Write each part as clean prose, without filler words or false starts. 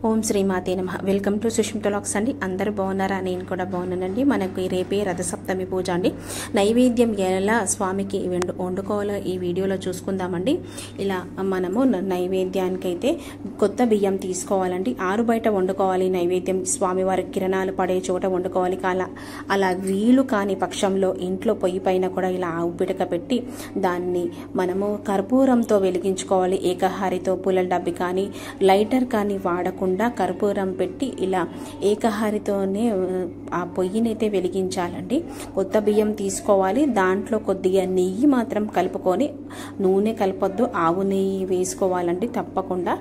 ఓం శ్రీమాతే నమః. Welcome to Sushmita vlogs అండి. అందరూ బాగున్నారా? నేను కూడా బాగున్నానండి. మనకు రేపే రథసప్తమి పూజ అండి. నైవేద్యం ఎలా స్వామికి వండుకోవాలో ఈ వీడియోలో చూసుకుందామండి. ఇలా మనము నైవేద్యానికైతే కొత్త బియ్యం తీసుకోవాలండి. ఆరు బయట వండుకోవాలి నైవేద్యం. స్వామివారి కిరణాలు పడే చోట వండుకోవాలి. అలా వీలు కాని పక్షంలో ఇంట్లో పొయ్యి పైన కూడా ఇలా ఆవు పిడక పెట్టి దాన్ని మనము కర్పూరంతో వెలిగించుకోవాలి. ఏకహారితో పుల్లల డబ్బి కానీ లైటర్ కానీ వాడకుండా కర్పూరం పెట్టి ఇలా ఏకహారితోనే ఆ పొయ్యినైతే వెలిగించాలండి. కొత్త బియ్యం తీసుకోవాలి. దాంట్లో కొద్దిగా నెయ్యి మాత్రం కలుపుకొని, నూనె కలపొద్దు, ఆవు నెయ్యి వేసుకోవాలండి తప్పకుండా.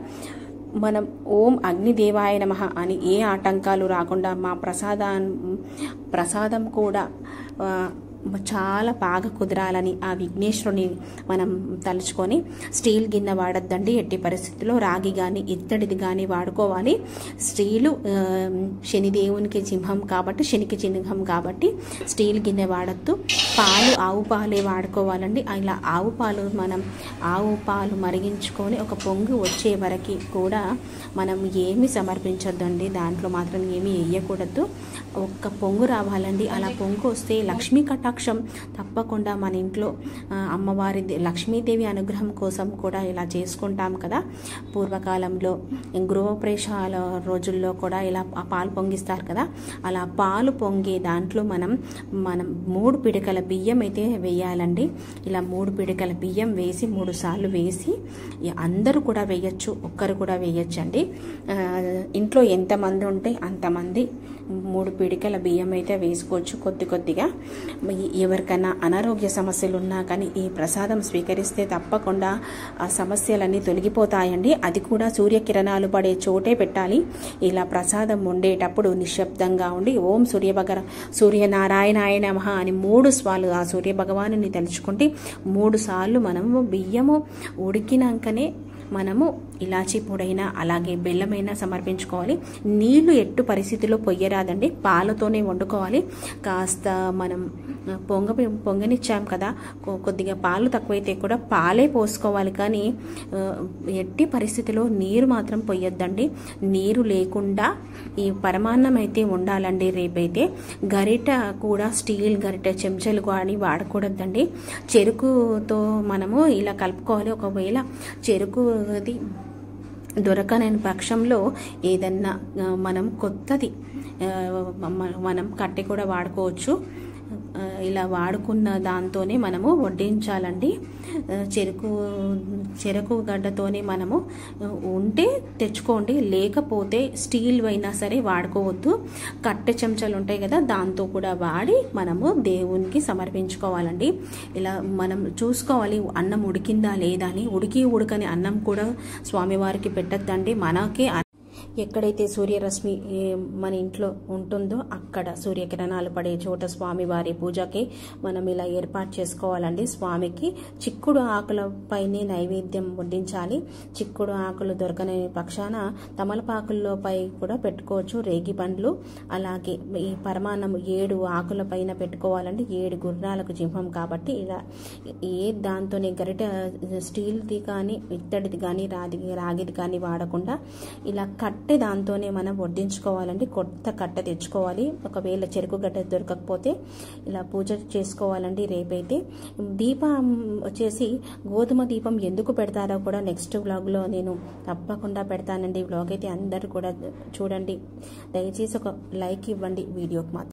మనం ఓం అగ్నిదేవాయ నమః అని ఏ ఆటంకాలు రాకుండా మా ప్రసాదం కూడా చాలా బాగా కుదరాలని ఆ విఘ్నేశ్వరుని మనం తలుచుకొని స్టీల్ గిన్నె వాడద్దండి. ఎట్టి పరిస్థితుల్లో రాగి కానీ ఇత్తడిది కానీ వాడుకోవాలి. స్టీలు శనిదేవునికి సింహం కాబట్టి, శనికి చిహ్నం కాబట్టి స్టీల్ గిన్నె వాడద్దు. పాలు ఆవు పాలే వాడుకోవాలండి. ఇలా ఆవు పాలు మరిగించుకొని ఒక పొంగు వచ్చే వరకు కూడా మనం ఏమి సమర్పించొద్దండి. దాంట్లో మాత్రం ఏమీ వేయకూడదు. ఒక్క పొంగు రావాలండి. అలా పొంగు వస్తే లక్ష్మీ కటాక్షం తప్పకుండా మన ఇంట్లో అమ్మవారి లక్ష్మీదేవి అనుగ్రహం కోసం కూడా ఇలా చేసుకుంటాం కదా. పూర్వకాలంలో గృహప్రవేశాల రోజుల్లో కూడా ఇలా పాలు పొంగిస్తారు కదా. అలా పాలు పొంగే దాంట్లో మనం 3 పిడికల బియ్యం అయితే వేయాలండి. ఇలా 3 పిడికల బియ్యం వేసి 3 సార్లు వేసి, అందరూ కూడా వేయచ్చు, ఒక్కరు కూడా వేయచ్చండి. ఇంట్లో ఎంతమంది ఉంటే అంతమంది 3 పిడికల బియ్యం అయితే వేసుకోవచ్చు కొద్దిగా. ఎవరికైనా అనారోగ్య సమస్యలు ఉన్నా కానీ ఈ ప్రసాదం స్వీకరిస్తే తప్పకుండా ఆ సమస్యలన్నీ తొలగిపోతాయండి. అది కూడా సూర్యకిరణాలు పడే చోటే పెట్టాలి. ఇలా ప్రసాదం వండేటప్పుడు నిశ్శబ్దంగా ఉండి ఓం సూర్యనారాయణాయ నమః అని 3 సార్లు ఆ సూర్య భగవానుని తలుచుకుంటే 3 సార్లు మనము బియ్యము ఉడికినాకనే మనము ఇలాచీ పొడైనా అలాగే బెల్లమైనా సమర్పించుకోవాలి. నీళ్లు ఎట్టు పరిస్థితిలో పొయ్యరాదండి. పాలతోనే వండుకోవాలి. కాస్త మనం పొంగనిచ్చాం కదా, కొద్దిగా పాలు తక్కువైతే కూడా పాలే పోసుకోవాలి. కానీ ఎట్టి పరిస్థితిలో నీరు మాత్రం పొయ్యొద్దండి. నీరు లేకుండా ఈ పరమాన్నం అయితే ఉండాలండి. రేపైతే గరిట కూడా స్టీల్ గరిట, చెంచాలు కానీ వాడకూడదండి. చెరుకుతో మనము ఇలా కలుపుకోవాలి. ఒకవేళ చెరుకుది దొరకని పక్షంలో ఏదన్నా మనం కొత్తది మనం కట్టె కూడా వాడుకోవచ్చు. ఇలా వాడుకున్న దాంతోనే మనము వడ్డించాలండి. చెరుకు గడ్డతోనే మనము ఉంటే తెచ్చుకోండి, లేకపోతే స్టీల్ అయినా సరే వాడుకోవద్దు. కట్టె చెంచాలు ఉంటాయి కదా, దాంతో కూడా వాడి మనము దేవునికి సమర్పించుకోవాలండి. ఇలా మనం చూసుకోవాలి అన్నం ఉడికిందా లేదా అని. ఉడకని అన్నం కూడా స్వామివారికి పెట్టద్దండి. మనకే ఎక్కడైతే సూర్యరశ్మి మన ఇంట్లో ఉంటుందో అక్కడ సూర్యకిరణాలు పడే చోట స్వామివారి పూజకి మనం ఇలా ఏర్పాటు చేసుకోవాలండి. స్వామికి చిక్కుడు ఆకులపైనే నైవేద్యం వడ్డించాలి. చిక్కుడు ఆకులు దొరకని పక్షాన తమలపాకుల్లో పై కూడా పెట్టుకోవచ్చు. రేగి పండ్లు అలాగే ఈ పరమాన్నం 7 ఆకుల పైన పెట్టుకోవాలండి. 7 గుర్రాలకు చింహం కాబట్టి ఇలా దాంతోనే గరిట స్టీల్ది కానీ ఇత్తడిది కానీ రాగిది కానీ వాడకుండా ఇలా కట్టె దాంతోనే మనం వడ్డించుకోవాలండి. కొత్త కట్టె తెచ్చుకోవాలి. ఒకవేళ చెరుకు గడ్డ దొరకకపోతే ఇలా పూజ చేసుకోవాలండి. రేపైతే దీపం వచ్చేసి గోధుమ దీపం ఎందుకు పెడతారో కూడా నెక్స్ట్ వ్లాగ్లో నేను తప్పకుండా పెడతానండి. వ్లాగ్ అయితే అందరూ కూడా చూడండి. దయచేసి ఒక లైక్ ఇవ్వండి వీడియోకి మాత్రం.